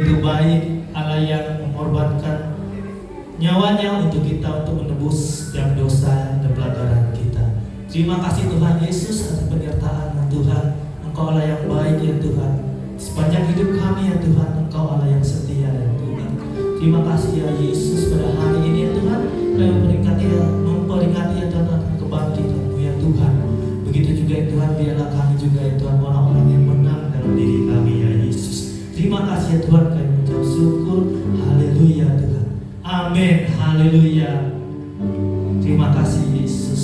Itu baik Allah yang mengorbankan nyawanya untuk kita, untuk menebus setiap dosa dan pelanggaran kita. Terima kasih Tuhan Yesus atas penyertaan Tuhan. Engkau Allah yang baik ya Tuhan. Sepanjang hidup kami ya Tuhan, Engkau Allah yang setia ya Tuhan. Terima kasih ya Yesus pada hari ini ya Tuhan, kami memperingati ya Tuhan akan kebangkitan-Mu ya Tuhan. Begitu juga ya Tuhan, biarlah kami juga ya Tuhan orang-orang yang menang dalam diri kami ya Yesus. Terima kasih ya Tuhan, kami mengucap syukur. Haleluya Tuhan. Amin. Haleluya. Terima kasih Yesus.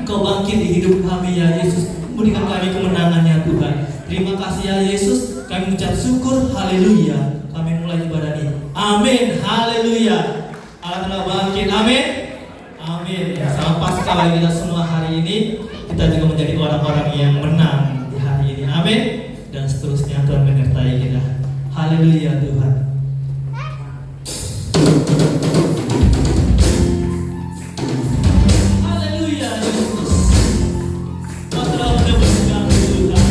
Engkau bangkit di hidup kami ya Yesus. Berikan kami kemenangannya Tuhan. Terima kasih ya Yesus. Kami mengucap syukur. Haleluya. Kami mulai ibadah ini. Amin. Haleluya. Allah telah bangkit. Amin. Amin. Sama Paskah bagi kita semua hari ini, kita juga menjadi orang-orang yang menang di hari ini. Amin. Dan seterusnya Tuhan menyertai kita. Haleluya Tuhan. Haleluya Yesus. Kau telah menebus kami Tuhan.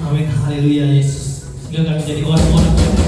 Amin, haleluya Yesus. Sehingga kami jadi orang-orang yang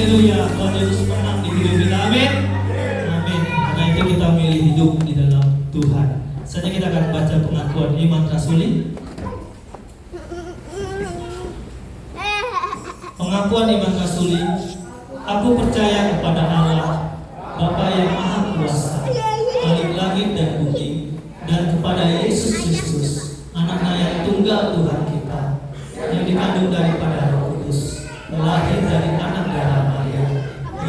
Haleluya, Tuhan Yesus menang di hidup kita. Amin. Amin. Karena itu kita milih hidup di dalam Tuhan. Saatnya kita akan baca pengakuan iman rasuli. Pengakuan iman rasuli. Aku percaya kepada Allah, Bapa yang Maha Kuasa, Khalik langit dan bumi, dan kepada Yesus Kristus, Anaknya yang tunggal Tuhan kita, yang dikandung daripada Roh Kudus, lahir dari anak darah Maria,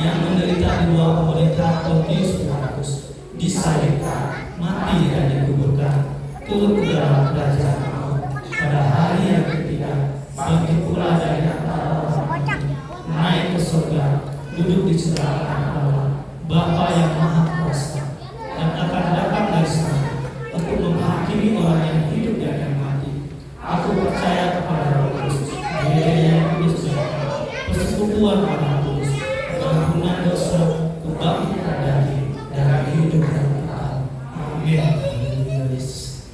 yang menderita di bawah pemerintahan Pontius Pilatus, disalibkan, mati dan dikuburkan, turun ke dalam kerajaan maut, pada hari yang ketiga, bangkit pula dari antara orang mati, naik ke surga, duduk di sebelah kanan Allah, Bapa yang Maha Kuasa, dan akan datang dari sana untuk menghakimi orang yang hidup dan yang mati. Aku percaya kepada Roh Kudus, Dia yang kudus dan persekutuan orang kudus, pengampunan dosa, kebangkitan daging, dan hidup yang kekal. Amin. Haleluya, Yesus.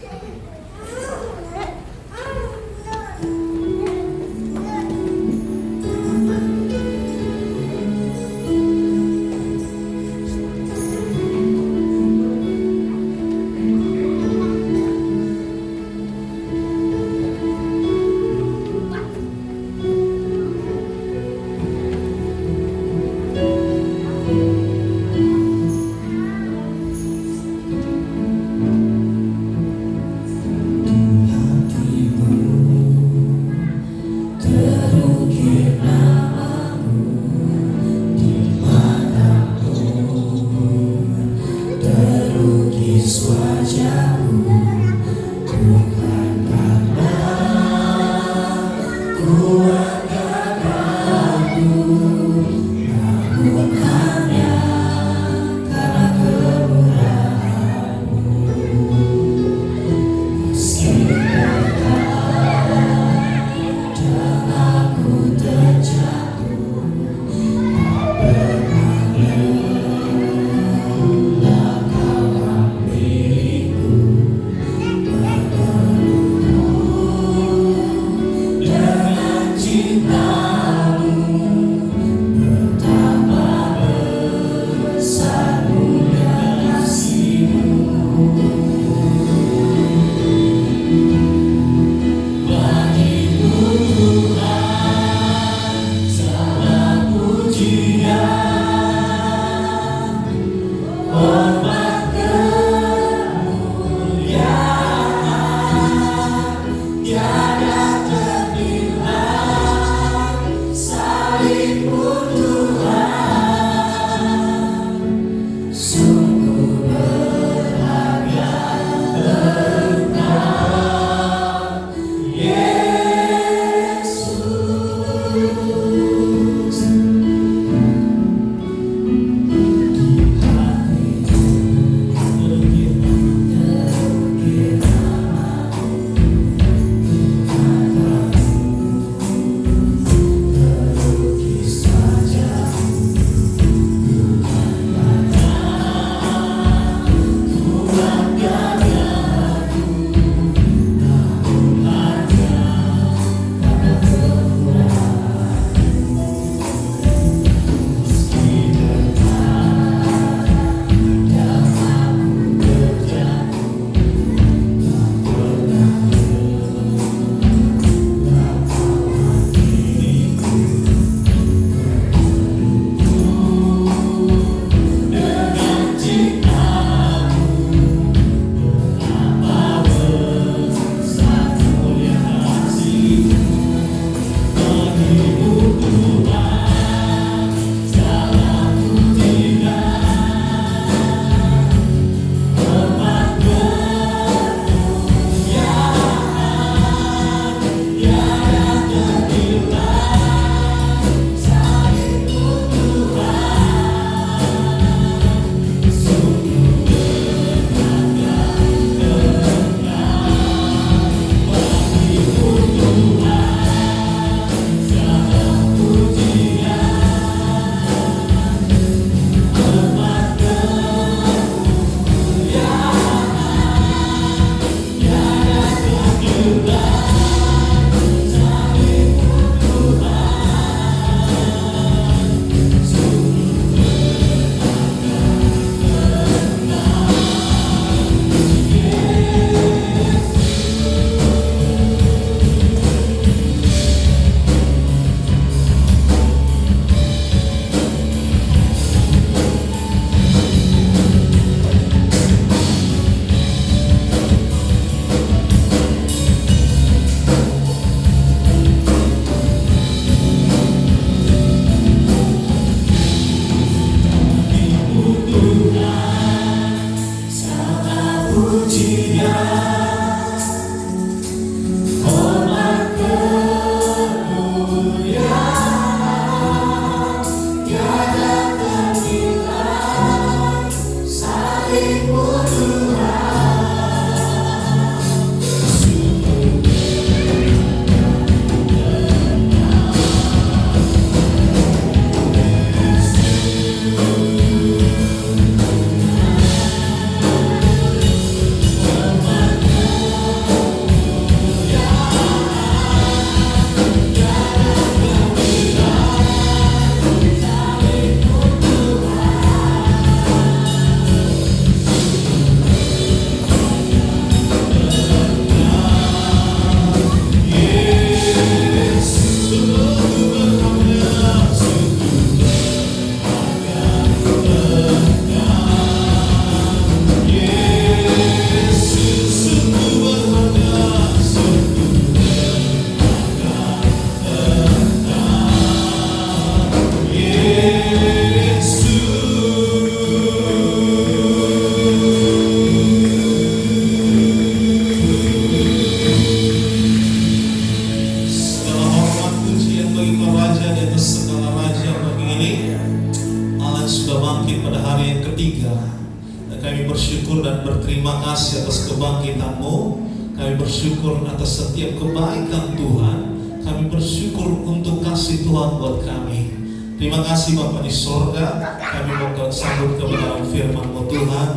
Terima kasih Bapa di sorga, kami mau sambut kebenaran firman-Mu Tuhan.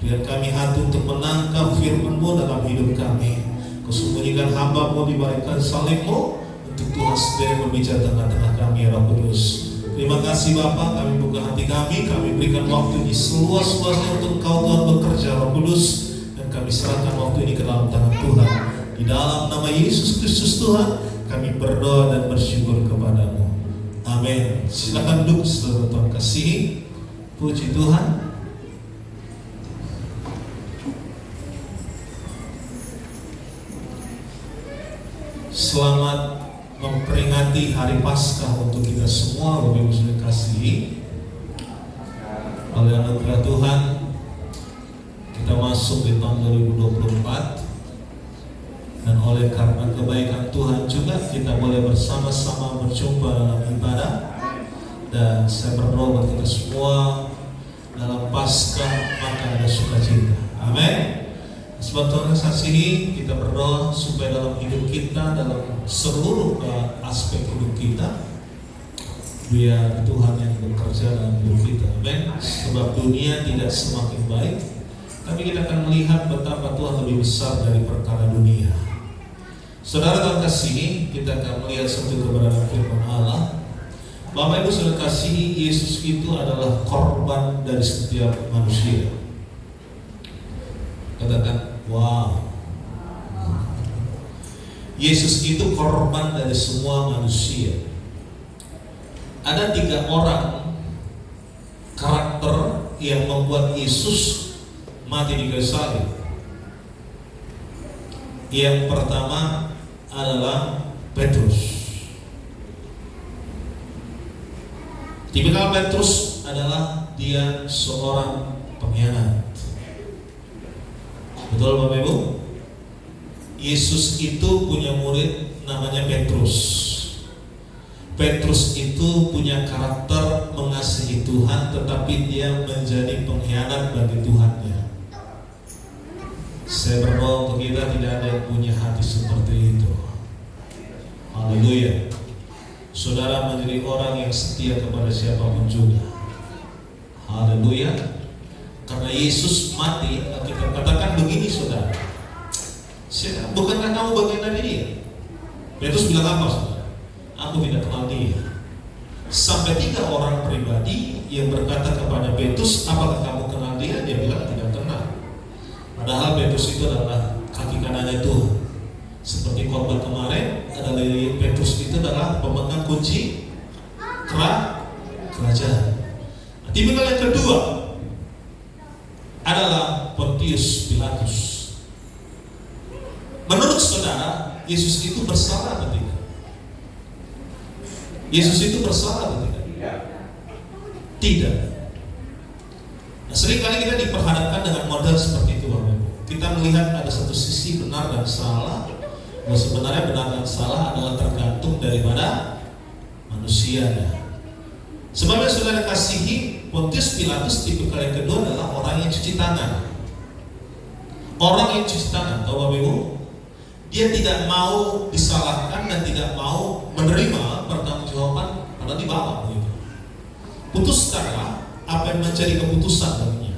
Biar kami hati untuk menangkap firman-Mu dalam hidup kami. Kau sembunyikan hamba-Mu di balik salib-Mu, untuk Tuhan sendiri berbicara tengah-tengah kami, ya Roh Kudus. Terima kasih Bapa, kami buka hati kami berikan waktu di seluas-luasnya untuk Engkau Tuhan bekerja, Roh Kudus. Dan kami serahkan waktu ini ke dalam tangan Tuhan. Di dalam nama Yesus Kristus Tuhan, kami berdoa dan bersyukur kepada-Mu. Amin. Silakan duduk, saudara Tuhan kasihi. Puji Tuhan. Selamat memperingati Hari Paskah untuk kita semua, Bapak Ibu saudara kasihi. Oleh anugerah Tuhan, kita masuk di tahun 2024. Dan oleh karena kebaikan Tuhan juga kita boleh bersama-sama berjumpa dalam ibadah. Dan saya berdoa buat kita semua, dalam Paskah maka ada sukacita. Amin. Sebab Tuhan kasihi, kita berdoa supaya dalam hidup kita, dalam seluruh aspek hidup kita, biar Tuhan yang bekerja dalam hidup kita. Amin. Sebab dunia tidak semakin baik, tapi kita akan melihat betapa Tuhan lebih besar dari perkara dunia. Saudara Tuhan kasihi, kita akan melihat satu kebenaran firman Allah. Bapak Ibu saudara kasihi, Yesus itu adalah korban dari setiap manusia. Katakan, wow. Yesus itu korban dari semua manusia. Ada 3 orang karakter yang membuat Yesus mati di kayu salib. Yang pertama adalah Petrus. Tipikal Petrus adalah dia seorang pengkhianat. Betul Bapak Ibu? Yesus itu punya murid namanya Petrus. Petrus itu punya karakter mengasihi Tuhan, tetapi dia menjadi pengkhianat bagi Tuhannya. Saya berdoa untuk kita tidak ada yang punya hati seperti itu. Haleluya. Saudara menjadi orang yang setia kepada siapapun juga. Haleluya. Karena Yesus mati, kita katakan begini saudara, bukankah kamu bagian dari dia? Petrus bilang apa saudara? Aku tidak kenal dia. Sampai 3 orang pribadi yang berkata kepada Petrus, apakah kamu kenal dia? Dia bilang tidak kenal. Padahal Petrus itu adalah kaki kanannya Tuhan. Seperti khotbah kemarin, adalah Petrus itu adalah pemegang kunci kerajaan. Tipikal yang kedua adalah Pontius Pilatus. Menurut saudara, Yesus itu bersalah atau tidak? Yesus itu bersalah atau tidak? Tidak. Nah, seringkali kita diperhadapkan dengan model seperti itu, Bapak Ibu. kita melihat ada satu sisi benar dan salah. Bahwa sebenarnya benar dan salah adalah tergantung daripada manusianya. Sebabnya saudara kasihi, Pontius Pilatus tipe kali yang kedua adalah orang yang cuci tangan. Orang yang cuci tangan, tahu Bapak Ibu? Dia tidak mau disalahkan dan tidak mau menerima pertanggungjawaban pada di bawah. Putuskanlah apa yang menjadi keputusan baginya.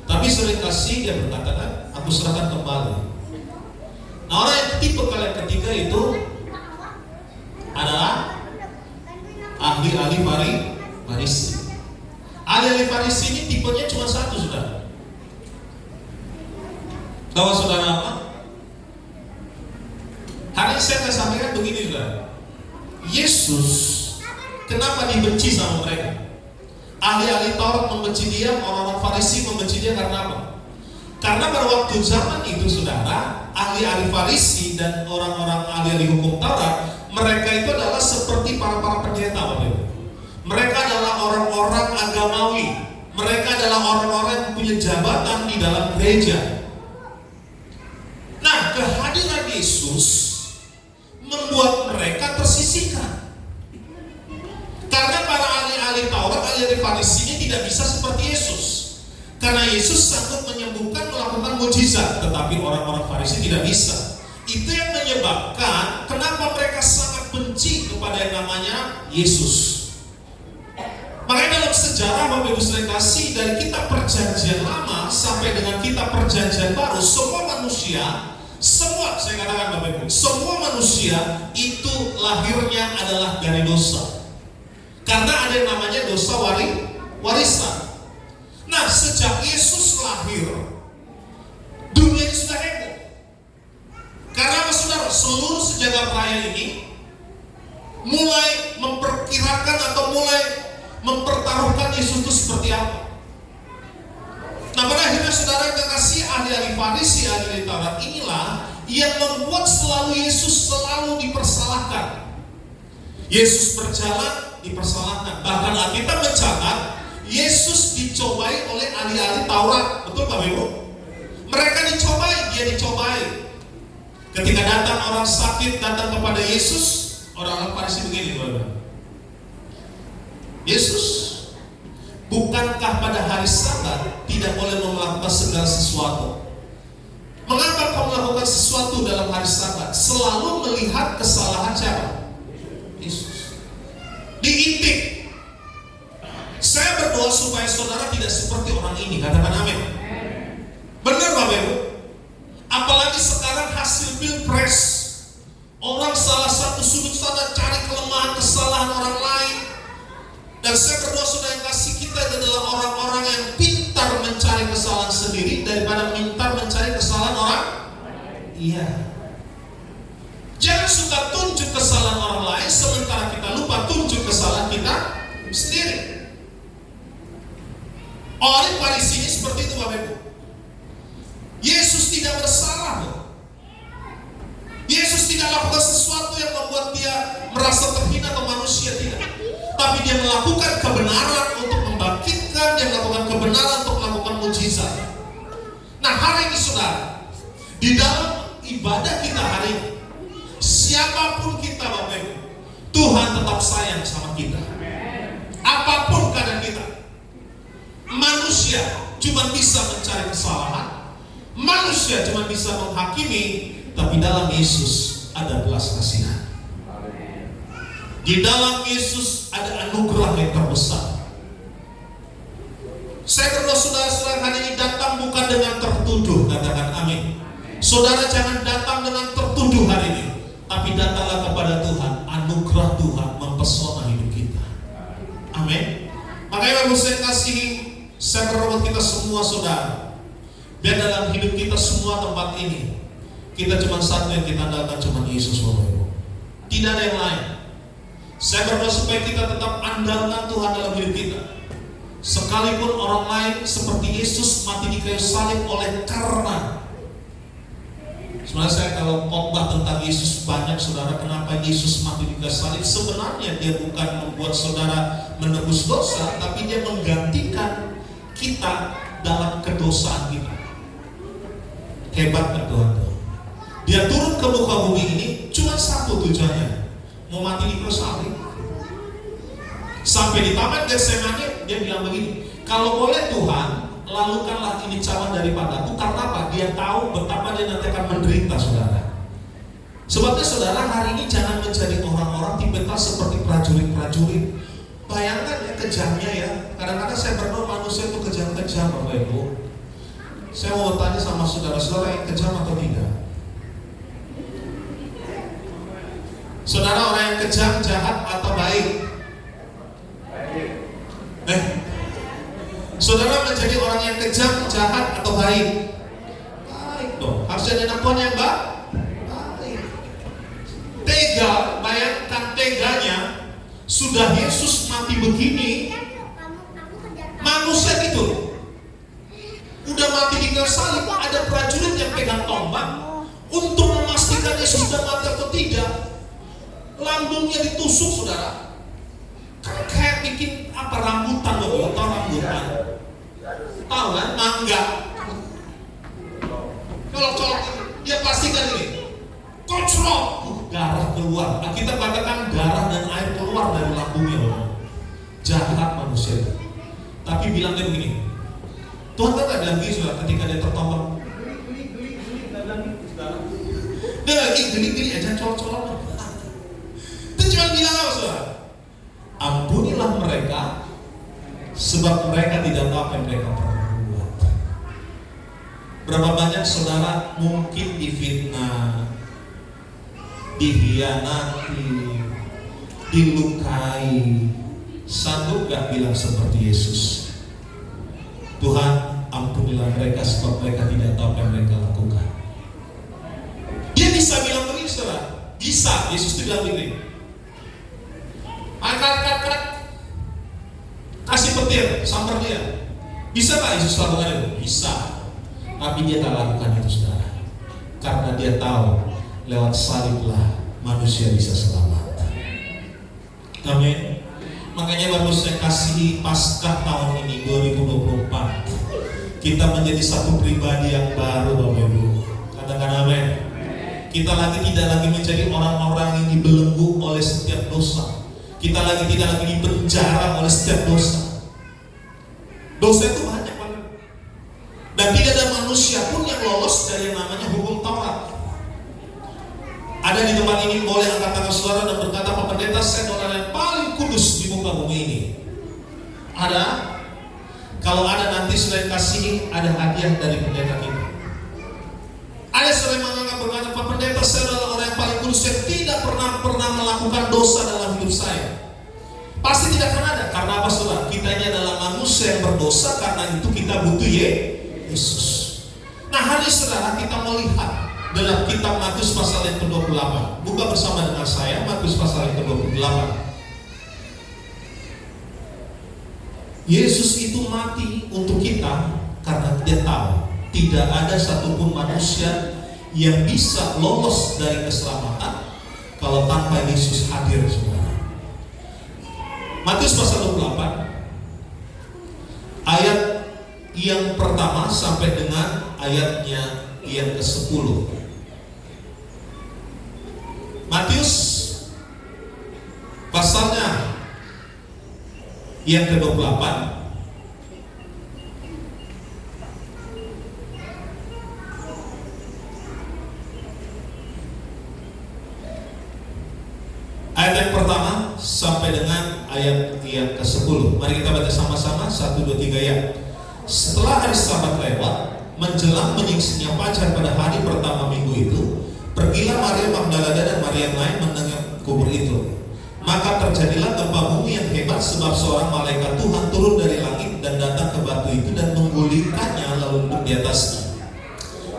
Tapi saudara kasih, dia berkata, aku serahkan kembali. Nah, orang yang tipe kali yang ketiga itu adalah ahli-ahli Farisi. Ahli-ahli Farisi ini tipenya cuma satu, saudara. Tahu saudara apa? Hari ini saya akan sampaikan begini, saudara. Yesus kenapa dibenci sama mereka? Ahli-ahli Taurat membenci dia, orang-orang Farisi membenci dia karena apa? Karena pada waktu zaman itu, saudara, ahli-ahli Farisi dan orang-orang ahli-ahli hukum Taurat, mereka itu adalah seperti para pendeta, Bapak Ibu. Mereka adalah orang-orang agamawi. Mereka adalah orang-orang yang punya jabatan di dalam gereja. Nah, kehadiran Yesus membuat mereka tersisihkan. Karena para ahli-ahli Taurat, ahli-ahli Farisi ini tidak bisa seperti Yesus. Karena Yesus sanggup menyembuhkan, melakukan mujizat, tetapi orang-orang Farisi tidak bisa. Itu yang menyebabkan kenapa mereka sangat benci kepada yang namanya Yesus. Makanya dalam sejarah Bapak Ibu sekalian kasih, dari kitab Perjanjian Lama sampai dengan kitab Perjanjian Baru, semua manusia, saya katakan Bapak Ibu, semua manusia itu lahirnya adalah dari dosa. Karena ada yang namanya dosa warisan. Nah, sejak Yesus lahir, dunia ini sudah heboh. Karena apa, saudara? Seluruh sejagat raya ini mulai memperkirakan atau mulai mempertaruhkan Yesus itu seperti apa. Nah, pada akhirnya saudara kekasih, ahli-ahli Farisi, ahli-ahli Taurat inilah yang membuat selalu Yesus selalu dipersalahkan. Yesus berjalan, dipersalahkan. Bahkan Alkitab mencatat Yesus dicobai oleh ahli-ahli Taurat. Betul Bapak Ibu? Mereka dicobai, dia dicobai. Ketika datang orang sakit datang kepada Yesus, orang-orang Farisi begini, Bapak. Yesus, bukankah pada hari Sabat tidak boleh melakukan segala sesuatu? Mengapa kau melakukan sesuatu dalam hari Sabat? Selalu melihat kesalahan siapa? Yesus. Diintik. Saya berdoa supaya saudara tidak seperti orang ini. Katakan amin. Benar Bapak Ibu? Apalagi sekarang hasil pilpres, orang salah satu sudut sana cari kelemahan, kesalahan orang lain. Dan saya berdoa saudara yang kasih, kita adalah orang-orang yang pintar mencari kesalahan sendiri daripada pintar mencari kesalahan orang. Iya. Jangan suka tunjuk kesalahan orang lain sementara kita lupa tunjuk kesalahan kita sendiri. Orang Farisi ini seperti itu Bapak Ibu. Yesus tidak bersalah. Yesus tidak lakukan sesuatu yang membuat dia merasa terhina atau manusia, tidak. Tapi dia melakukan kebenaran untuk membangkitkan, dia melakukan kebenaran untuk melakukan mujizat. Nah, hari ini saudara, di dalam ibadah kita hari ini, siapapun kita Bapak Ibu, Tuhan tetap sayang sama kita. Apapun keadaan kita, manusia cuma bisa mencari kesalahan, manusia cuma bisa menghakimi, tapi dalam Yesus ada belas kasihan. Di dalam Yesus ada anugerah yang terbesar. Saya berdoa saudara-saudara hari ini datang bukan dengan tertuduh, katakan amin. Saudara jangan datang dengan tertuduh hari ini, tapi datanglah kepada Tuhan. Anugerah Tuhan mempesona hidup kita. Amin. Makanya Bapak saya kasihi, saya berdoa kita semua saudara, biar dalam hidup kita semua tempat ini, kita cuma satu yang kita andalkan, cuma Yesus Bapak Ibu. Tidak ada yang lain. Saya berdoa supaya kita tetap andalkan Tuhan dalam hidup kita. Sekalipun orang lain seperti Yesus mati di kayu salib oleh karena. Sebenarnya saya kalau khotbah tentang Yesus banyak saudara, kenapa Yesus mati di kayu salib? Sebenarnya dia bukan membuat saudara menebus dosa, tapi dia menggantikan kita dalam kedosaan kita. Hebat gak Tuhan? Dia turun ke muka bumi ini cuma satu tujuannya, mau mati di kayu salib. Sampai di taman Getsemani dia bilang begini, kalau boleh Tuhan, lalukanlah ini cawan daripadaku. Karena apa? Dia tahu betapa dia nanti akan menderita, saudara. Sebabnya saudara, hari ini jangan menjadi orang-orang tipikal seperti prajurit-prajurit. Bayangkan ya kejamnya ya. Kadang-kadang saya berdoa manusia itu kejam-kejam, Bapak Ibu. Saya mau bertanya sama saudara-saudara yang kejam atau tidak? Saudara, orang yang kejam, jahat atau baik? Saudara menjadi orang yang kejam, jahat atau baik? Baik dong. Harus jadi anak Tuhan yang baik. Tega, bayangkan teganya. Sudah Yesus mati begini, manusia itu udah mati di kayu salib, ada prajurit yang pegang tombak untuk memastikan Yesus sudah mati atau tidak. Lambungnya ditusuk, saudara. Kayak bikin apa, rambutan loh, tahu rambutan? Tahu kan, mangga. Kalau dia pastikan ini, kocrot, darah keluar. Nah, kita katakan darah dan air keluar dari lambungnya loh. Jahat manusia. Tapi bilangnya begini, Tuhan kan gak bilang gitu ketika dia tertombak. Dia lagi gini-gini aja, colok-colok. Dia cuma bilang apa, saudara? Ampunilah mereka, sebab mereka tidak tahu apa yang mereka perbuat. Berapa banyak saudara mungkin difitnah, dihianati, dilukai, sanggup gak bilang seperti Yesus, Tuhan ampunilah mereka sebab mereka tidak tahu apa yang mereka lakukan. Dia bisa bilang begini, saudara. Bisa, Yesus itu bilang begini, angkat, kasih petir, samper dia. Bisa gak Yesus lakukan itu? Bisa. Tapi dia tak lakukan itu, saudara, karena dia tahu lewat saliblah manusia bisa selamat. Amin. Makanya baru saya kasih Paskah tahun ini 2024, kita menjadi satu pribadi yang baru, Bapak Ibu. Katakan amin. Kita tidak lagi menjadi orang-orang yang dibelenggu oleh setiap dosa. Kita tidak lagi dipenjara oleh setiap dosa. Dosa itu banyak banget. Dan tidak ada manusia pun yang lolos dari yang namanya hukum Taurat. Ada di tempat ini boleh angkat tangan saudara dan berkata, Pak Pendeta, saya orang yang paling kudus di muka bumi ini. Ada? Kalau ada nanti selain kasih, ada hadiah dari pendeta kita. Ada selain menganggap berkata, Pak Pendeta, saya adalah orang yang paling kudus, saya tidak pernah melakukan dosa dalam hidup saya. Pasti tidak akan ada. Karena apa, saudara? Kita ini adalah manusia yang berdosa, karena itu kita butuh Yesus. Nah, hari saudara kita melihat dalam kitab Matius pasal yang ke-28. Buka bersama dengan saya Matius pasal yang ke-28. Yesus itu mati untuk kita karena dia tahu tidak ada satupun manusia yang bisa lolos dari keselamatan kalau tanpa Yesus hadir, saudara. Matius pasal 28 ayat yang pertama sampai dengan ayatnya yang ke-10. Matius pasalnya yang ke-28 ayat yang pertama sampai dengan ayat yang ke-10. Mari kita baca sama-sama, 1, 2, 3 ya. Setelah hari Sabat lewat, menjelang menyingsinya fajar pada hari pertama minggu itu, pergilah Maria Magdalena dan Maria yang lain mendengar kubur itu. Maka terjadilah gempa bumi yang hebat, sebab seorang malaikat Tuhan turun dari langit dan datang ke batu itu dan menggulingkannya lalu duduk di atasnya.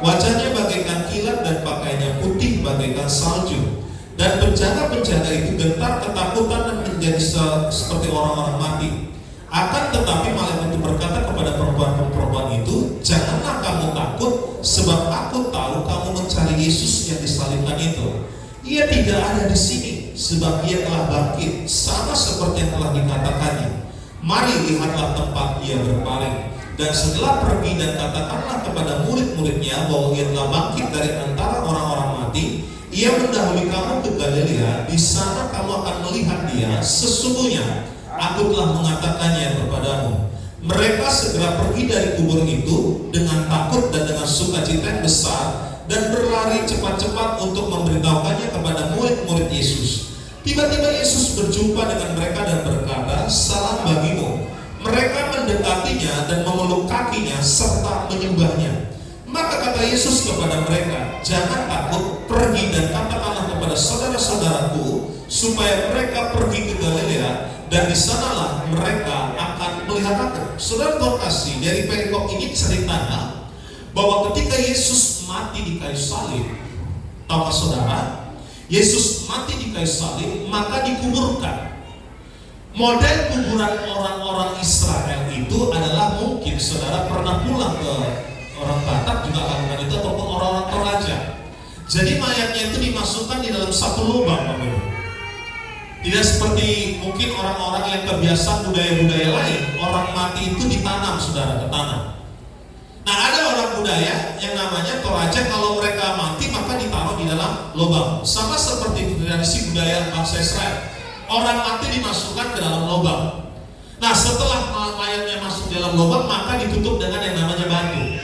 Wajahnya bagaikan kilat dan pakaiannya putih bagaikan salju. Dan penjaga-penjaga itu gentar ketakutan dan menjadi seperti orang-orang mati. Akan tetapi malaikat itu berkata kepada perempuan-perempuan itu, janganlah kamu takut, sebab aku tahu kamu mencari Yesus yang disalibkan itu. Ia tidak ada di sini, sebab ia telah bangkit, sama seperti yang telah dikatakannya. Mari lihatlah tempat ia berpaling. Dan setelah pergi dan katakanlah kepada murid-muridnya bahwa ia telah bangkit dari antara orang-orang mati. Ia mendahului kamu ke Galilea. Di sana kamu akan melihat dia. Sesungguhnya aku telah mengatakannya kepadamu. Mereka segera pergi dari kubur itu dengan takut dan dengan sukacita yang besar, dan berlari cepat-cepat untuk memberitahukannya kepada murid-murid Yesus. Tiba-tiba Yesus berjumpa dengan mereka dan berkata, "Salam bagimu." Mereka mendekatinya dan memeluk kakinya serta menyembahnya. Maka kata Yesus kepada mereka, "Jangan takut, pergi dan katakanlah kepada saudara-saudaraku supaya mereka pergi ke Galilea, dan di sanalah mereka akan melihat aku." Saudara terkasih, dari perikop ini ceritanya bahwa ketika Yesus mati di kayu salib, tahukah saudara, Yesus mati di kayu salib, maka dikuburkan. Model kuburan orang-orang Israel itu adalah, mungkin saudara pernah pulang ke orang Batak juga lakukan itu, ataupun orang-orang Toraja. Jadi mayatnya itu dimasukkan di dalam satu lubang, Bapak. Tidak seperti mungkin orang-orang yang kebiasaan budaya-budaya lain, orang mati itu ditanam, saudara, ke tanah. Nah, ada orang budaya yang namanya Toraja, kalau mereka mati maka ditaruh di dalam lubang. Sama seperti tradisi budaya bangsa Israel. Orang mati dimasukkan ke dalam lubang. Nah, setelah mayatnya masuk dalam lubang, maka ditutup dengan yang namanya batu.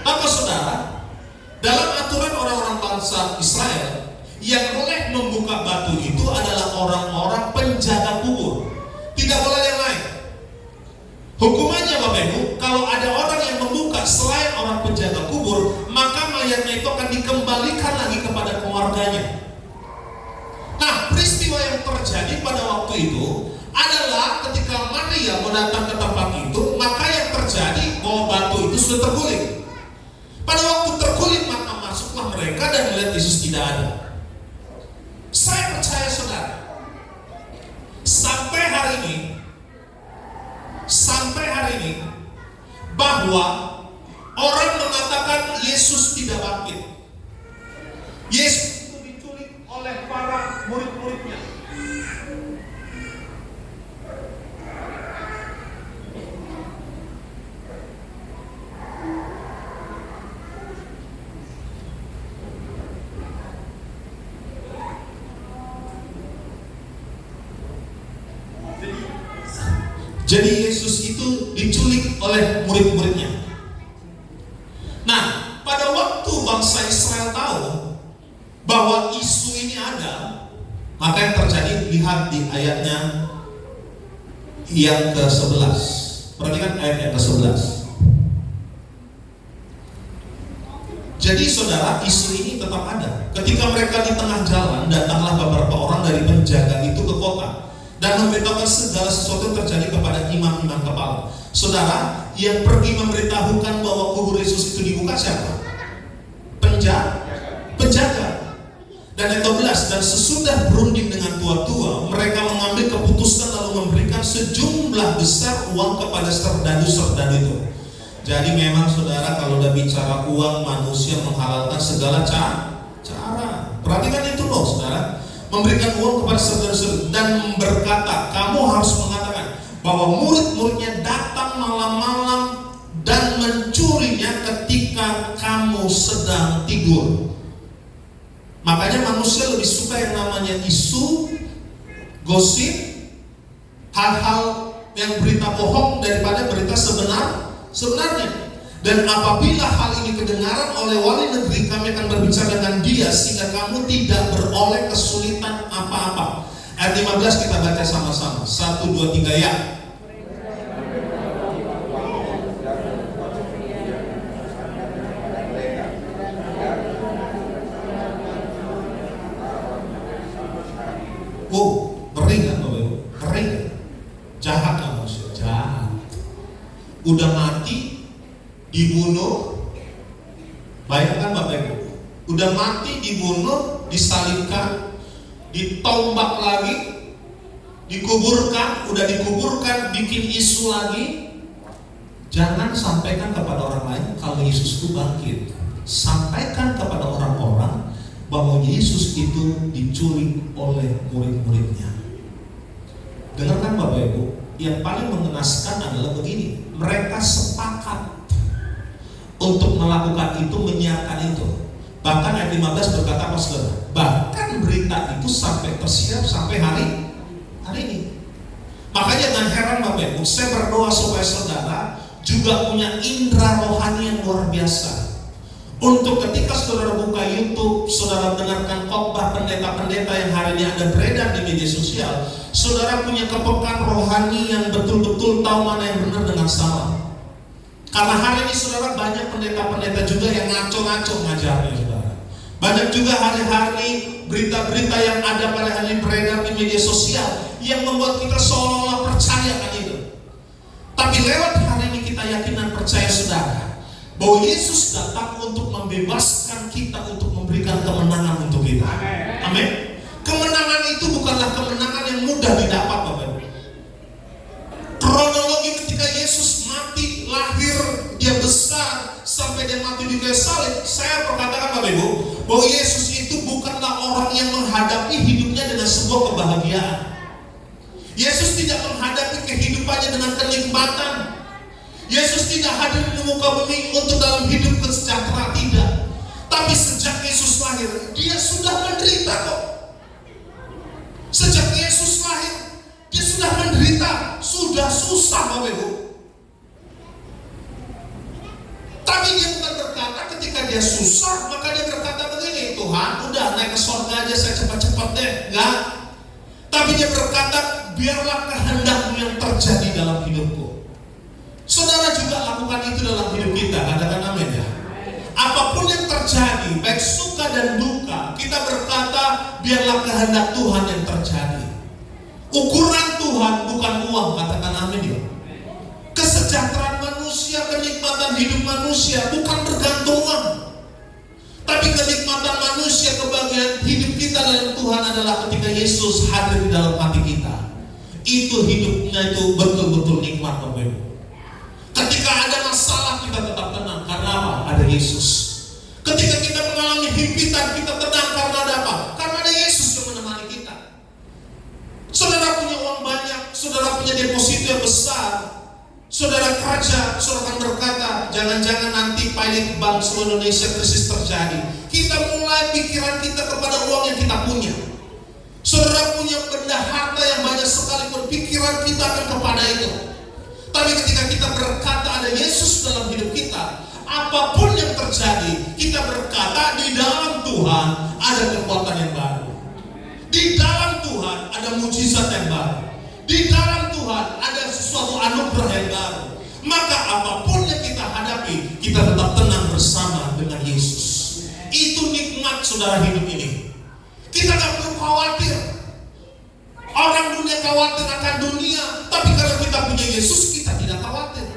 Maka saudara, dalam aturan orang-orang bangsa Israel, yang boleh membuka batu itu adalah orang-orang penjaga kubur. Tidak boleh yang lain. Hukumannya Bapak Ibu, kalau ada orang yang membuka selain orang penjaga kubur, maka mayatnya itu akan dikembalikan lagi kepada keluarganya. Nah, peristiwa yang terjadi pada waktu itu adalah ketika Maria datang ke tempat itu, maka yang terjadi bahwa batu itu sudah terguling. Pada waktu terguling, maka masuklah mereka dan melihat Yesus tidak ada. Saya percaya saudara, sampai hari ini bahwa orang mengatakan Yesus tidak bangkit. Yesus itu diculik oleh para murid-muridnya. Jadi Yesus itu diculik oleh murid-muridnya. Nah, pada waktu bangsa Israel tahu bahwa isu ini ada, maka yang terjadi, lihat di ayatnya yang ke-11. Perhatikan ayat yang ke-11. Jadi saudara, isu ini tetap ada. Ketika mereka di tengah jalan, datanglah beberapa orang dari penjaga itu ke kota dan memberitahukan segala sesuatu yang terjadi kepada imam-imam kepala. Saudara, yang pergi memberitahukan bahwa kubur Yesus itu dibuka siapa? Penjaga. Dan yang 12, dan sesudah berunding dengan tua-tua, mereka mengambil keputusan lalu memberikan sejumlah besar uang kepada serdadu-serdadu itu. Jadi memang saudara, kalau udah bicara uang, manusia menghalalkan segala cara. Perhatikan itu loh saudara. Memberikan uang kepada saudara-saudara dan berkata, kamu harus mengatakan bahwa murid-muridnya datang malam-malam dan mencurinya ketika kamu sedang tidur. Makanya manusia lebih suka yang namanya isu, gosip, hal-hal yang berita bohong daripada berita sebenarnya. Dan apabila hal ini kedengaran oleh wali negeri, kami akan berbicara dengan dia sehingga kamu tidak beroleh kesulitan apa-apa. Ayat 15 kita baca sama-sama. 1, 2, 3 ya. Ngeri kan Bapak Ibu? Ngeri kan? Jahat kan manusia? Jahat. Udah mati, dibunuh. Bayangkan Bapak Ibu, udah mati, dibunuh, disalibkan, ditombak lagi, dikuburkan, udah dikuburkan, bikin isu lagi. Jangan sampaikan kepada orang lain kalau Yesus itu bangkit. Sampaikan kepada orang-orang bahwa Yesus itu diculik oleh murid-muridnya. Dengarkan Bapak Ibu, yang paling mengenaskan adalah begini, mereka sepakat untuk melakukan itu, menyiarkan itu. Bahkan ayat 15 berkata apa saudara? Bahkan berita itu sampai tersiar sampai hari ini. Makanya jangan heran Bapak Ibu, saya berdoa supaya saudara juga punya indera rohani yang luar biasa. Untuk ketika saudara buka YouTube, saudara dengarkan khotbah pendeta-pendeta yang hari ini ada beredar di media sosial, saudara punya kepekaan rohani yang betul-betul tahu mana yang benar dengan salah. Karena hari ini saudara banyak pendeta-pendeta juga yang ngaco-ngaco ngajarnya saudara. Banyak juga hari-hari berita-berita yang ada pada hari ini beredar di media sosial yang membuat kita seolah-olah percaya kan itu. Tapi lewat hari ini kita yakin dan percaya saudara bahwa Yesus datang untuk membebaskan kita, untuk memberikan kemenangan untuk kita. Amin. Kemenangan itu bukanlah kemenangan yang mudah didapat Bapak Ibu. Kronologi ketika Yesus mati, lahir, dia besar sampai dia mati di kayu salib, saya perkatakan Bapak Ibu bahwa Yesus itu bukanlah orang yang menghadapi hidupnya dengan sebuah kebahagiaan. Yesus tidak menghadapi kehidupannya dengan kenikmatan. Yesus tidak hadir di muka bumi untuk dalam hidup kesejahteraan, tidak. Tapi sejak Yesus lahir, dia sudah menderita kok. Sejak Yesus lahir, dia sudah menderita, sudah susah Bapak Ibu. Tapi dia bukan berkata ketika dia susah, maka dia berkata begini, Tuhan udah naik ke surga aja saya cepat-cepat deh. Enggak. Tapi dia berkata, biarlah kehendak-Mu yang terjadi dalam hidupku. Saudara juga lakukan itu dalam hidup kita, katakan amin ya. Apapun yang terjadi, baik suka dan duka, kita berkata biarlah kehendak Tuhan yang terjadi. Ukuran Tuhan bukan uang, katakan amin ya. Kesejahteraan manusia, kenikmatan hidup manusia bukan bergantung uang. Tapi kenikmatan manusia, kebahagiaan hidup kita dalam Tuhan adalah ketika Yesus hadir di dalam hati kita. Itu hidupnya itu betul-betul nikmat Bapak Ibu. Ketika ada masalah kita tetap tenang, karena apa? Ada Yesus. Ketika kita mengalami himpitan, kita tenang karena ada apa? Karena ada Yesus yang menemani kita. Saudara punya uang banyak, saudara punya deposito yang besar, saudara kerja, saudara akan berkata, jangan-jangan nanti pilot bank seluruh Indonesia krisis terjadi. Kita mulai pikiran kita kepada uang yang kita punya. Saudara punya benda harta yang banyak sekali, pikiran kita akan kepada itu. Tapi ketika kita berkata ada Yesus dalam hidup kita, apapun yang terjadi, kita berkata di dalam Tuhan ada kekuatan yang baru. Di dalam Tuhan ada mujizat yang baru. Di dalam Tuhan ada sesuatu anugerah yang baru. Maka apapun yang kita hadapi, kita tetap tenang bersama dengan Yesus. Itu nikmat saudara hidup ini. Kita tak perlu khawatir. Orang dunia khawatir akan dunia, tapi kalau kita punya Yesus, kita tidak khawatir.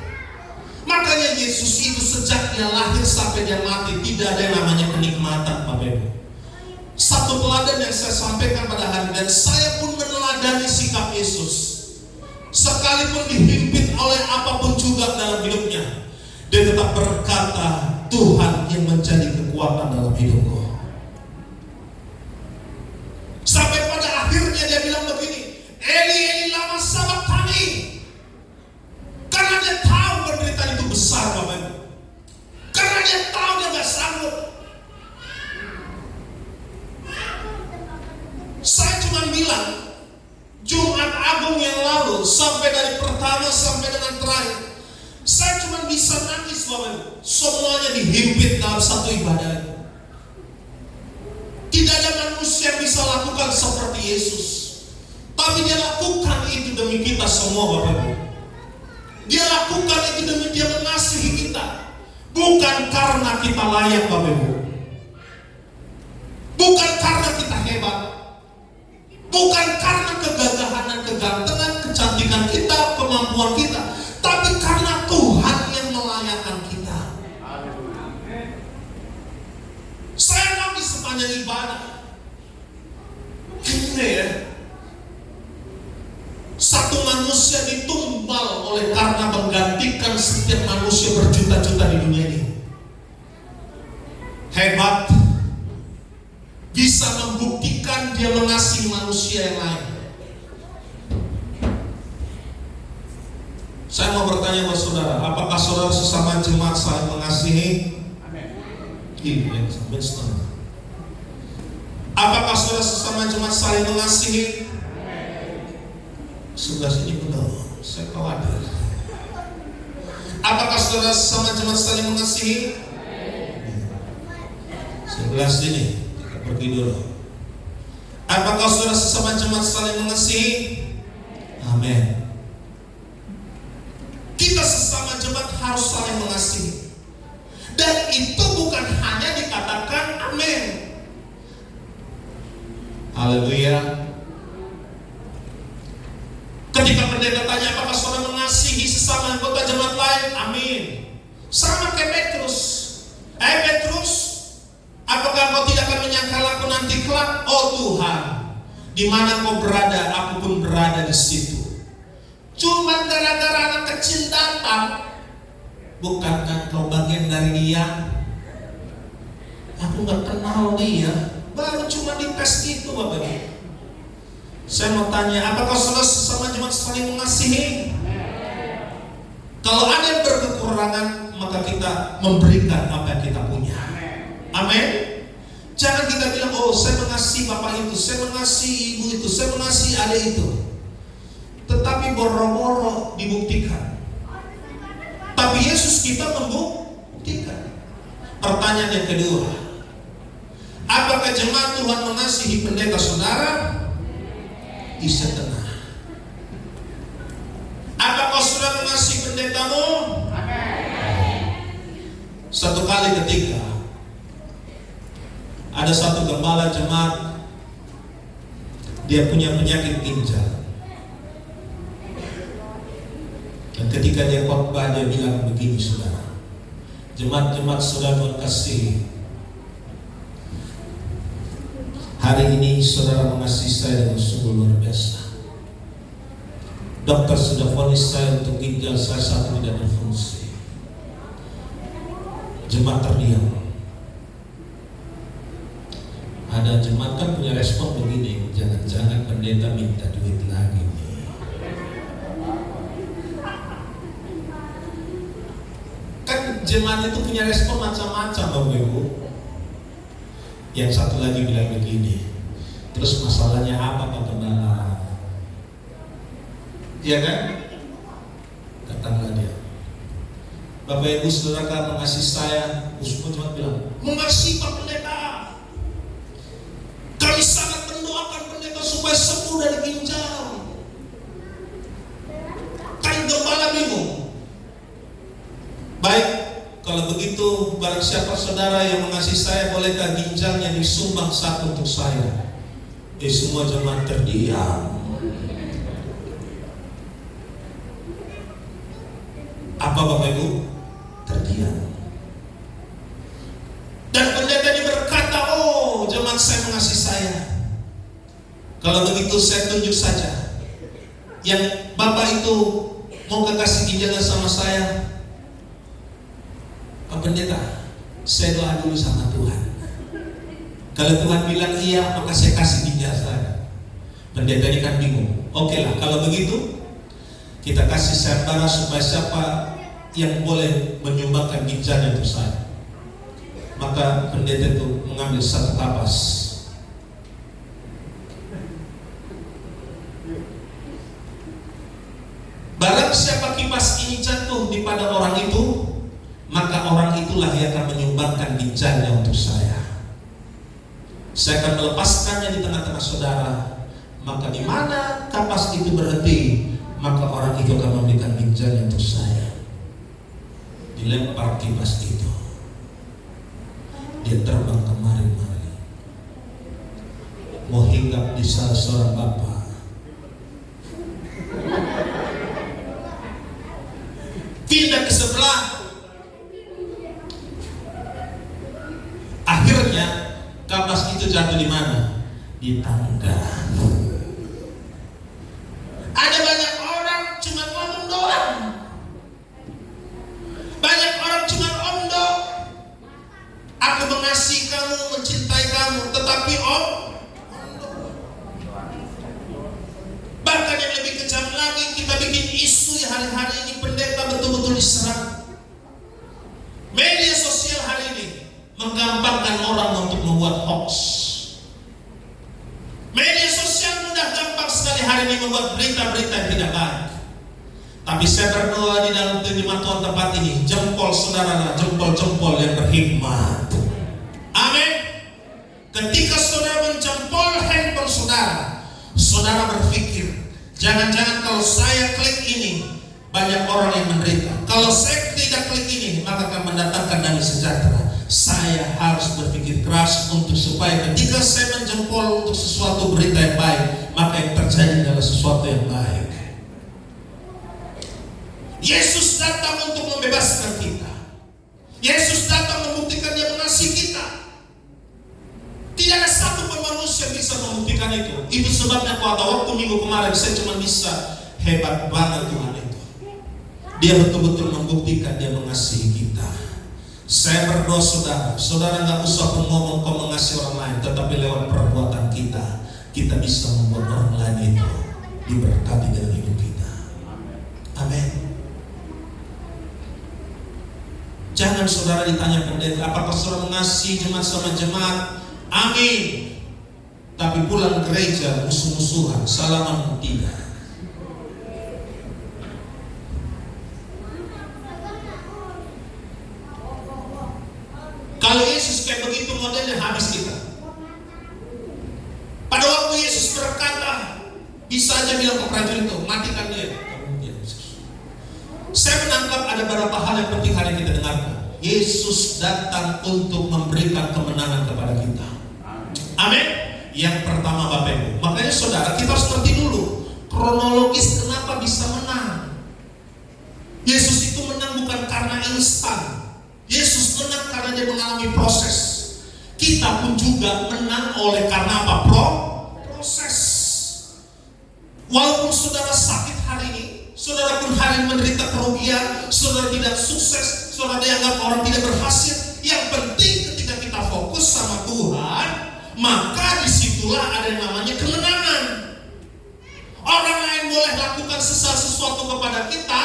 Makanya Yesus itu sejak dia lahir sampai dia mati, tidak ada yang namanya kenikmatan Bapak Ibu. Satu teladan yang saya sampaikan pada hari ini, dan saya pun meneladani sikap Yesus. Sekalipun dihimpit oleh apapun juga dalam hidupnya, dia tetap berkata, Tuhan yang menjadi kekuatan dalam hidupku. Sampai pada akhirnya dia bilang begini, Eli Eli lama sabachthani. Karena dia tahu penderitaan itu besar Bapak Ibu. Karena dia tahu dia gak sanggup. Saya cuma bilang Jumat Agung yang lalu, sampai dari pertama sampai dengan terakhir, saya cuma bisa nangis Bapak Ibu. Semuanya dihimpit dalam satu ibadah. Tidak ada manusia yang bisa lakukan seperti Yesus. Tapi dia lakukan itu demi kita semua Bapak Ibu. Dia lakukan itu demi dia mengasihi kita. Bukan karena kita layak Bapak Ibu. Bukan karena kita hebat. Bukan karena kegagahan dan kegantengan, kecantikan kita, kemampuan kita. Tapi karena Tuhan yang melayakkan kita. Saya nangis sepanjang ibadah. Gini ya. Satu manusia ditumbal oleh karena menggantikan setiap manusia berjuta-juta di dunia ini. Hebat. Bisa membuktikan dia mengasihi manusia yang lain. bertanya buat saudara, apakah saudara sesama jemaat saling mengasihi? Iya, sampai setengah. Apakah saudara sesama jemaat saling mengasihi? Sebelah sini belum, saya khawatir. Apakah saudara sesama jemaat saling mengasihi? Sebelah sini, kita pergi dulu. Apakah saudara sesama jemaat saling mengasihi? Amin. Kita sesama jemaat harus saling mengasihi. Dan itu bukan hanya dikatakan amin. Haleluya. Ketika pendeta tanya apakah saudara mengasihi sesama anggota jemaat lain? Amin. Sama kayak Petrus. Petrus, apakah kau tidak akan menyangkal aku nanti kelak? Oh Tuhan, di mana kau berada, aku pun berada di situ. Cuma gara-gara anak kecil datang, bukankah kau bagian dari dia? Aku nggak kenal dia, baru cuma dites gitu, Bapak Ibu. Saya mau tanya, apakah saudara sesama jemaat saling mengasihi? Kalau ada yang berkekurangan, maka kita memberikan apa yang kita punya. Amin. Jangan kita bilang, oh saya mengasihi bapak itu, saya mengasihi ibu itu, saya mengasihi adik itu. Tetapi boro-boro dibuktikan. Tapi Yesus kita membuktikan. Pertanyaan yang kedua, apakah jemaat Tuhan mengasihi pendeta saudara? Di setengah. Apakah saudara mengasihi pendetamu? Satu kali ketika ada satu gembala jemaat, dia punya penyakit ginjal. Dan ketika dia khotbah, dia bilang begini, saudara, jemaat-jemaat saudara mengasihi, hari ini saudara mengasihi saya dengan sungguh luar biasa. Dokter sudah vonis saya untuk ginjal saya satu tidak berfungsi. Jemaat terdiam. Ada jemaat kan punya respon begini, jangan-jangan pendeta minta duit lagi nih. Kan jemaat itu punya respon macam-macam, Bapak Ibu. Yang satu lagi bilang begini, terus masalahnya apa Pak Gembala? Iya kan? Datanglah dia, Bapak Ibu saudara mengasihi saya. Uskup cuma bilang, mengasihi Pak Pendeta. Kami sangat mendoakan pendeta supaya sembuh dari ginjal. Kan gembala bingung. Baik, kalau begitu barang siapa saudara yang mengasihi saya, bolehkah ginjalnya disumbang satu untuk saya? Semua jemaat terdiam. Apa Bapak Ibu? Terdiam. Dan pendeta ini berkata, oh jemaat saya mengasihi saya. Kalau begitu saya tunjuk saja yang Bapak itu mau kekasih ginjalnya sama saya. Pak Pendeta, saya doa dulu sama Tuhan. Kalau Tuhan bilang iya, maka saya kasih ginjal saya. Pendeta ini kan bingung. Oke lah, kalau begitu kita kasih sayembara supaya siapa yang boleh menyumbangkan ginjalnya untuk saya. Maka pendeta itu mengambil satu kapas. Barang siapa kipas ini jatuh di pada orang itu, maka orang itulah yang akan menyumbangkan ginjalnya untuk saya. Saya akan melepaskannya di tengah-tengah saudara. Maka di mana kapas itu berhenti, maka orang itu akan memberikan ginjalnya untuk saya. Dilempar kipas itu, dia terbang kemari-mari, mau hinggap di salah seorang bapak. Pindah ke sebelah. Akhirnya kapas itu jatuh di mana? Di tangga. Ada banyak orang cuma ngomong doang. Banyak orang cuma omdo. Aku mengasihi kamu, mencintai kamu, tetapi omdo. Bahkan yang lebih kejam lagi, kita bikin isu hari-hari ini pendeta betul diserang. Media sosial hari ini menggampangkan orang untuk membuat hoax. Media sosial mudah gampang sekali hari ini membuat berita-berita yang tidak baik. Tapi saya berdoa di dalam terjemahan Tuhan tempat ini, jempol saudara, jempol-jempol yang berhikmat. Amin. Ketika saudara menjempol handphone saudara, saudara berpikir, jangan-jangan kalau saya klik ini, banyak orang yang menderita. Kalau saya tidak klik ini, maka akan mendatangkan damai sejahtera. Saya harus berpikir keras untuk supaya ketika saya menjempol untuk sesuatu berita yang baik, maka yang terjadi adalah sesuatu yang baik. Yesus datang untuk membebaskan kita. Yesus datang membuktikan Dia mengasihi kita. Tidak ada satu pun manusia yang bisa membuktikan itu. Itu sebabnya pada waktu minggu kemarin saya cuma bisa, hebat banget Tuhan itu. Dia betul-betul membuktikan Dia mengasihi kita. Saya berdoa saudara nggak usah ngomong kau mengasihi orang lain, tetapi lewat perbuatan kita bisa membuat orang lain itu diberkati dalam hidup kita. Amin. Jangan saudara ditanya pendeta, apakah saudara mengasihi jemaat sama jemaat? Amin. Tapi pulang gereja musuh-musuhan, salaman tidak. Kalau Yesus kayak begitu modelnya, habis kita. Pada waktu Yesus berkata, bisa aja bilang ke prajurit itu, matikan dia. Saya menangkap ada beberapa hal yang penting hari kita dengarkan. Yesus datang untuk memberikan kemenangan kepada kita. Amin. Yang pertama Bapak Ibu, makanya saudara kita harus ngerti dulu kronologis kenapa bisa menang. Yesus itu menang bukan karena instan. Yesus menang karena Dia mengalami proses. Kita pun juga menang oleh karena apa? Proses. Walaupun saudara sakit hari ini, saudara pun hari ini menderita kerugian, saudara tidak sukses, saudara dianggap orang tidak berhasil. Yang penting ketika kita fokus sama Tuhan, maka disitulah ada yang namanya kemenangan. Orang lain boleh lakukan sesuatu kepada kita,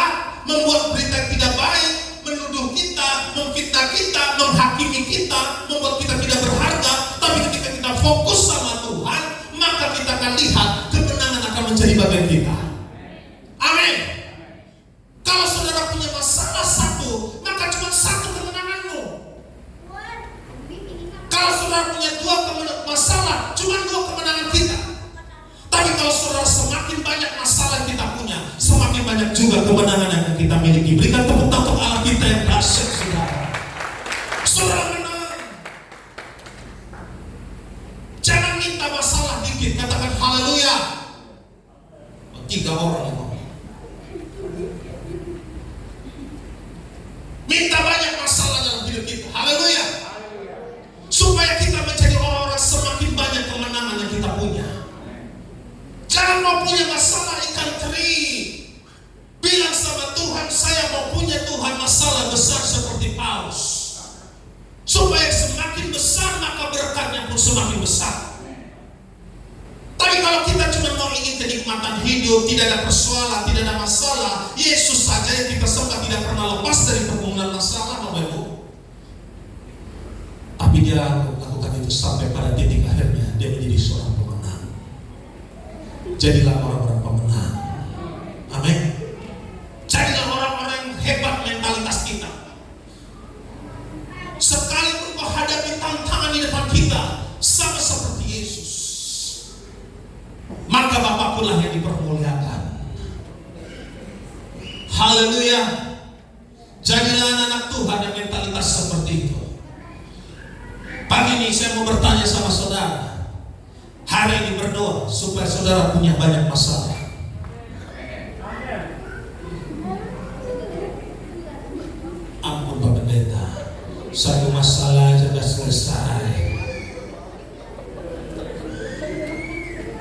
membuat berita yang tidak baik, menuduh kita, memfitnah kita, menghakimi kita, membuat kita tidak berharga. Tapi ketika kita fokus sama Tuhan, maka kita akan lihat kemenangan akan menjadi bagian kita. Amin. Kalau saudara punya masalah satu, maka cuma satu kemenanganmu. Kalau saudara punya dua masalah, cuma dua kemenangan kita. Tapi kalau saudara semakin banyak masalah yang kita punya, semakin banyak juga kemenangan yang akan kita miliki. Berikan tepuk tangan untuk Allah kita yang dahsyat, saudara. Saudara menang. Jangan minta masalah dikit, katakan haleluya. 3 orang yang ngomong. Minta banyak masalah dalam hidup kita. Haleluya. Supaya kita menjadi orang-orang semakin banyak kemenangan yang kita punya. Jangan mau punya masalah ikan teri. Bilang sama Tuhan, saya mau punya Tuhan masalah besar seperti Paus. Supaya semakin besar maka berkatnya pun semakin besar. Tapi kalau kita cuma mau ingin kenikmatan hidup, tidak ada persoalan, tidak ada masalah, Yesus saja yang kita sembah tidak pernah lepas dari pergumulan masalah, Bapak Ibu. Tapi Dia lakukan itu sampai pada titik akhirnya Dia menjadi seorang pemenang. Jadilah orang-orang pemenang. Amin. Jadilah orang-orang hebat mentalitas kita. Sekalipun kau hadapi tantangan di depan kita, sama seperti Yesus, maka Bapa pula yang dipermuliakan. Haleluya. Jadilah anak-anak Tuhan yang mentalitas seperti itu. Pagi ini saya mau bertanya sama saudara. Hari ini berdoa supaya saudara punya banyak masalah. Ampun Pak Pendeta, satu masalah aja gak selesai.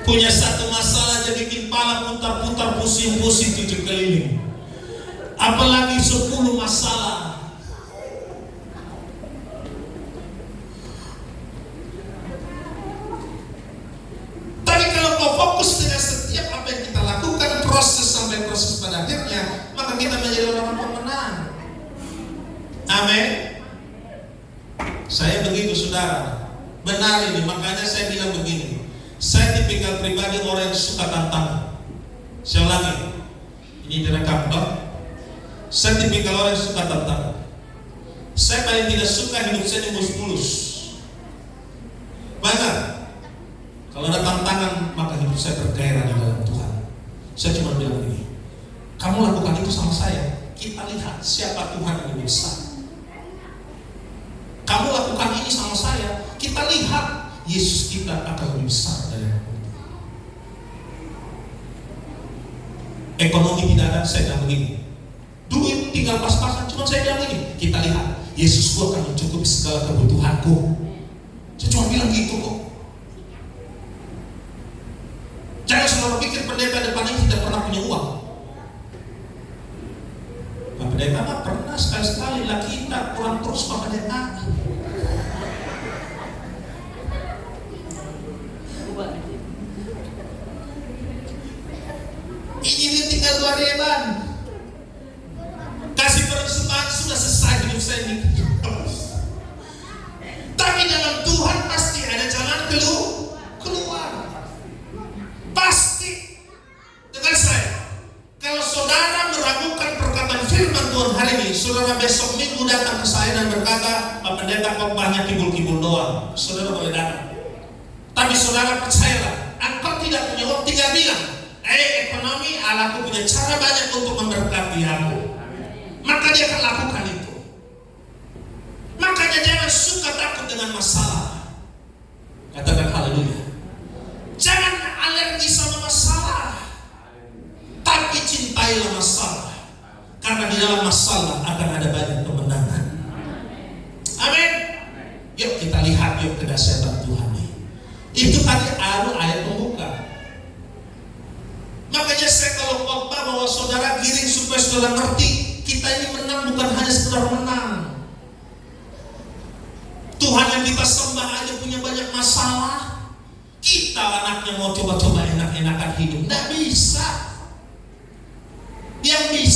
Punya satu masalah aja bikin kepala putar-putar, pusing-pusing 7 keliling. Apalagi 10 masalah. Tapi kalau kau fokus dengan setiap apa yang kita lakukan, proses sampai proses pada akhirnya, maka kita menjadi orang pemenang. Amin. Saya begitu saudara. Benar ini, makanya saya bilang begini. Saya tipikal pribadi orang yang suka tantangan. Saya ulangi, ini direkam dong. Saya tipikal orang yang suka tantangan. Saya paling tidak suka hidup saya mulus-mulus. Benar. Kalau ada tantangan, maka hidup saya bergairah di dalam Tuhan. Saya cuma bilang begini, kamu lakukan itu sama saya, kita lihat siapa Tuhan yang lebih besar. Kamu lakukan ini sama saya, kita lihat Yesus kita akan lebih besar dari yang itu. Ekonomi tidak ada, saya bilang begini. Duit tinggal pas-pasan, cuma saya bilang begini, kita lihat Yesusku akan mencukupi segala kebutuhanku. Saya cuma bilang gitu kok. Jangan selalu pikir pendeta depan ini tidak pernah punya uang. Pak pendeta mah pernah sekali-sekali lah, kita kurang terus Pak pendeta. Ini dia tinggal 2 reban. Kasih persembahan sudah selesai hidup saya ini. Tapi dalam Tuhan pasti ada jalan keluar. Pasti. Dengan saya, kalau saudara meragukan perkataan firman Tuhan hari ini, saudara besok minggu datang ke saya dan berkata, Pak pendeta khotbahnya kibul-kibul doang. Saudara boleh datang. Tapi saudara percayalah, engkau tidak punya uang, tinggal bilang, ekonomi Allahku punya cara banyak untuk memberkati aku. Maka dia akan lakukan itu. Makanya jangan suka takut dengan masalah. Katakan haleluya. Jangan alergi sama masalah, tapi cintailah masalah. Karena di dalam masalah akan ada banyak kemenangan. Amin. Yuk kita lihat yuk kedahsyatan Tuhan. Itu tadi ayat pembuka. Makanya saya kalau khotbah bahwa saudara giring supaya saudara ngerti, kita ini menang bukan hanya sekedar menang. Tuhan yang kita sembah aja punya banyak masalah. Kita anaknya mau coba-coba enak-enakan hidup. Nah